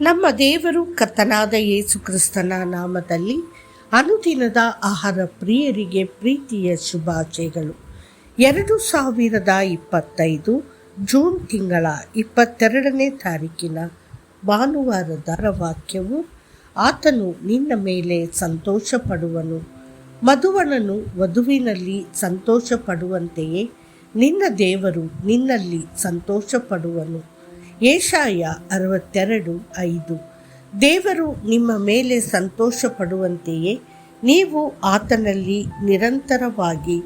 ನಮ್ಮ ದೇವರು ಕರ್ತನಾದ ಯೇಸು ಕ್ರಿಸ್ತನ ನಾಮದಲ್ಲಿ ಅನುದಿನದ ಆಹಾರ ಪ್ರಿಯರಿಗೆ ಪ್ರೀತಿಯ ಶುಭಾಶಯಗಳು. 2025 ಜೂನ್ ತಿಂಗಳ 22ನೇ ತಾರೀಕಿನ ಭಾನುವಾರದ ವಾಕ್ಯವು, ಆತನು ನಿನ್ನ ಮೇಲೆ ಸಂತೋಷ ಪಡುವನು, ಮಧುವಣನು ವಧುವಿನಲ್ಲಿ ಸಂತೋಷ ಪಡುವಂತೆಯೇ ನಿನ್ನ ದೇವರು ನಿನ್ನಲ್ಲಿ ಸಂತೋಷ ಪಡುವನು. ಯೆಶಾಯ 62:5. ದೇವರು ನಿಮ್ಮ ಮೇಲೆ ಸಂತೋಷ ಪಡುವಂತೆಯೇ ನೀವು ಆತನಲ್ಲಿ ನಿರಂತರವಾಗಿ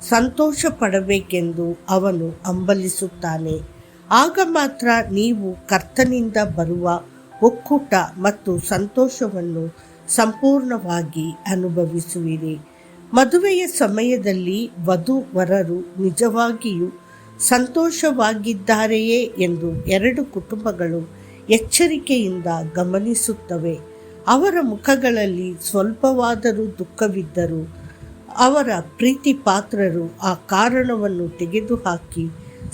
ಸಂತೋಷ ಪಡಬೇಕೆಂದು ಅವನು ಹಂಬಲಿಸುತ್ತಾನೆ. ಆಗ ಮಾತ್ರ ನೀವು ಕರ್ತನಿಂದ ಬರುವ ಒಕ್ಕೂಟ ಮತ್ತು ಸಂತೋಷವನ್ನು ಸಂಪೂರ್ಣವಾಗಿ ಅನುಭವಿಸುವಿರಿ. ಮದುವೆಯ ಸಮಯದಲ್ಲಿ ವಧು-ವರರು ನಿಜವಾಗಿಯೂ ಸಂತೋಷವಾಗಿದ್ದಾರೆಯೇ ಎಂದು ಎರಡು ಕುಟುಂಬಗಳು ಎಚ್ಚರಿಕೆಯಿಂದ ಗಮನಿಸುತ್ತವೆ. ಅವರ ಮುಖಗಳಲ್ಲಿ ಸ್ವಲ್ಪವಾದರೂ ದುಃಖವಿದ್ದರೂ ಅವರ ಪ್ರೀತಿ ಪಾತ್ರರು ಆ ಕಾರಣವನ್ನು ತೆಗೆದುಹಾಕಿ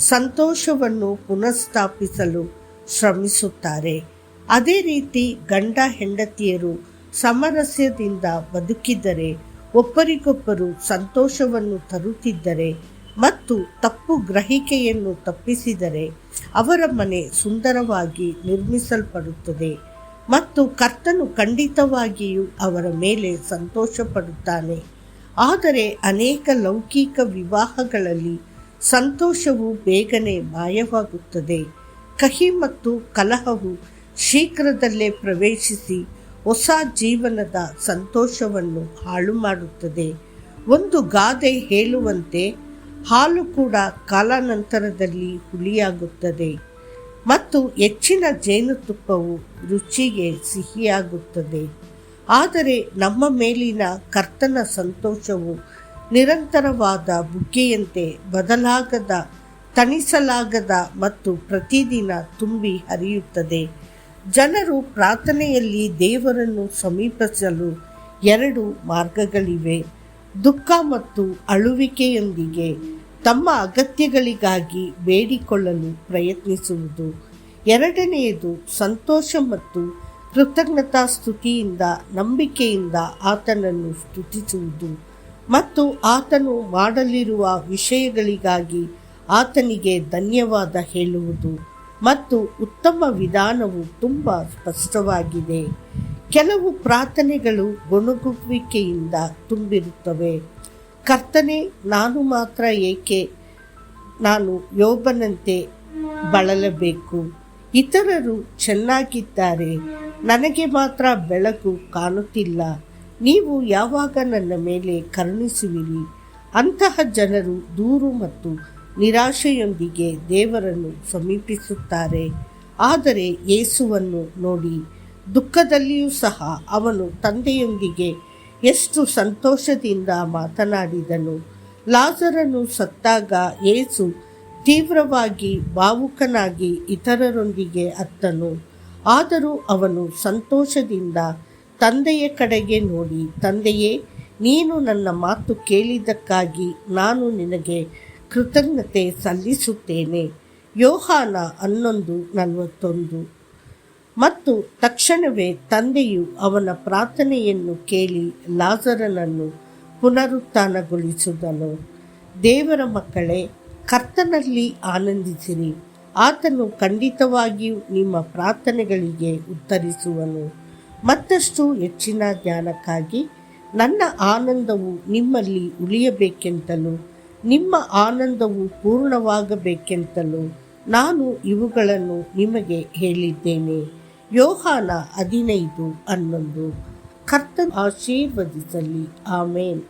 ಸಂತೋಷವನ್ನು ಪುನಃಸ್ಥಾಪಿಸಲು ಶ್ರಮಿಸುತ್ತಾರೆ. ಅದೇ ರೀತಿ ಗಂಡ ಹೆಂಡತಿಯರು ಸಾಮರಸ್ಯದಿಂದ ಬದುಕಿದರೆ, ಒಬ್ಬರಿಗೊಬ್ಬರು ಸಂತೋಷವನ್ನು ತರುತ್ತಿದ್ದರೆ ಮತ್ತು ತಪ್ಪು ಗ್ರಹಿಕೆಯನ್ನು ತಪ್ಪಿಸಿದರೆ ಅವರ ಮನೆ ಸುಂದರವಾಗಿ ನಿರ್ಮಿಸಲ್ಪಡುತ್ತದೆ ಮತ್ತು ಕರ್ತನು ಖಂಡಿತವಾಗಿಯೂ ಅವರ ಮೇಲೆ ಸಂತೋಷ ಪಡುತ್ತಾನೆ. ಆದರೆ ಅನೇಕ ಲೌಕಿಕ ವಿವಾಹಗಳಲ್ಲಿ ಸಂತೋಷವು ಬೇಗನೆ ಮಾಯವಾಗುತ್ತದೆ. ಕಹಿ ಮತ್ತು ಕಲಹವು ಶೀಘ್ರದಲ್ಲೇ ಪ್ರವೇಶಿಸಿ ಹೊಸ ಜೀವನದ ಸಂತೋಷವನ್ನು ಹಾಳು ಮಾಡುತ್ತದೆ. ಒಂದು ಗಾದೆ ಹೇಳುವಂತೆ, ಹಾಲು ಕೂಡ ಕಾಲಾನಂತರದಲ್ಲಿ ಹುಳಿಯಾಗುತ್ತದೆ ಮತ್ತು ಹೆಚ್ಚಿನ ಜೇನುತುಪ್ಪವು ರುಚಿಗೆ ಸಿಹಿಯಾಗುತ್ತದೆ. ಆದರೆ ನಮ್ಮ ಮೇಲಿನ ಕರ್ತನ ಸಂತೋಷವು ನಿರಂತರವಾದ ಬುಗ್ಗೆಯಂತೆ ಬದಲಾಗದ, ತಣಿಸಲಾಗದ ಮತ್ತು ಪ್ರತಿದಿನ ತುಂಬಿ ಹರಿಯುತ್ತದೆ. ಜನರು ಪ್ರಾರ್ಥನೆಯಲ್ಲಿ ದೇವರನ್ನು ಸಮೀಪಿಸಲು ಎರಡು ಮಾರ್ಗಗಳಿವೆ: ದುಃಖ ಮತ್ತು ಅಳುವಿಕೆಯೊಂದಿಗೆ ತಮ್ಮ ಅಗತ್ಯಗಳಿಗಾಗಿ ಬೇಡಿಕೊಳ್ಳಲು ಪ್ರಯತ್ನಿಸುವುದು. ಎರಡನೆಯದು ಸಂತೋಷ ಮತ್ತು ಕೃತಜ್ಞತಾ ಸ್ತುತಿಯಿಂದ, ನಂಬಿಕೆಯಿಂದ ಆತನನ್ನು ಸ್ತುತಿಸುವುದು ಮತ್ತು ಆತನು ಮಾಡಲಿರುವ ವಿಷಯಗಳಿಗಾಗಿ ಆತನಿಗೆ ಧನ್ಯವಾದ ಹೇಳುವುದು. ಮತ್ತು ಉತ್ತಮ ವಿಧಾನವು ತುಂಬ ಸ್ಪಷ್ಟವಾಗಿದೆ. ಕೆಲವು ಪ್ರಾರ್ಥನೆಗಳು ಗೊಣಗುವಿಕೆಯಿಂದ ತುಂಬಿರುತ್ತವೆ. ಕರ್ತನೇ, ನಾನು ಮಾತ್ರ ಏಕೆ ನಾನು ಯೋಬನಂತೆ ಬಳಲಬೇಕು? ಇತರರು ಚೆನ್ನಾಗಿದ್ದಾರೆ, ನನಗೆ ಮಾತ್ರ ಬೆಳಕು ಕಾಣುತ್ತಿಲ್ಲ. ನೀವು ಯಾವಾಗ ನನ್ನ ಮೇಲೆ ಕರುಣಿಸುವಿರಿ? ಅಂತಹ ಜನರು ದೂರು ಮತ್ತು ನಿರಾಶೆಯೊಂದಿಗೆ ದೇವರನ್ನು ಸಮೀಪಿಸುತ್ತಾರೆ. ಆದರೆ ಯೇಸುವನ್ನು ನೋಡಿ, ದುಃಖದಲ್ಲಿಯೂ ಸಹ ಅವನು ತಂದೆಯೊಂದಿಗೆ ಎಷ್ಟು ಸಂತೋಷದಿಂದ ಮಾತನಾಡಿದನು. ಲಾಜರನು ಸತ್ತಾಗ ಯೇಸು ತೀವ್ರವಾಗಿ ಭಾವುಕನಾಗಿ ಇತರರೊಂದಿಗೆ ಅತ್ತನು. ಆದರೂ ಅವನು ಸಂತೋಷದಿಂದ ತಂದೆಯ ಕಡೆಗೆ ನೋಡಿ, ತಂದೆಯೇ, ನೀನು ನನ್ನ ಮಾತು ಕೇಳಿದ್ದಕ್ಕಾಗಿ ನಾನು ನಿನಗೆ ಕೃತಜ್ಞತೆ ಸಲ್ಲಿಸುತ್ತೇನೆ. ಯೋಹಾನ 11:41. ಮತ್ತು ತಕ್ಷಣವೇ ತಂದೆಯು ಅವನ ಪ್ರಾರ್ಥನೆಯನ್ನು ಕೇಳಿ ಲಾಜರನನ್ನು ಪುನರುತ್ಥಾನಗೊಳಿಸಿದನು. ದೇವರ ಮಕ್ಕಳೇ, ಕರ್ತನಲ್ಲಿ ಆನಂದಿಸಿರಿ. ಆತನು ಖಂಡಿತವಾಗಿಯೂ ನಿಮ್ಮ ಪ್ರಾರ್ಥನೆಗಳಿಗೆ ಉತ್ತರಿಸುವನು. ಮತ್ತಷ್ಟು ಹೆಚ್ಚಿನ ಜ್ಞಾನಕ್ಕಾಗಿ ನನ್ನ ಆನಂದವು ನಿಮ್ಮಲ್ಲಿ ಉಳಿಯಬೇಕೆಂತಲೂ ನಿಮ್ಮ ಆನಂದವು ಪೂರ್ಣವಾಗಬೇಕೆಂತಲೂ ನಾನು ಇವುಗಳನ್ನು ನಿಮಗೆ ಹೇಳಿದ್ದೇನೆ. ಯೋಹಾನ 15:11. ಕರ್ತನು ಆಶೀರ್ವದಿಸಲಿ. ಆಮೇನ್.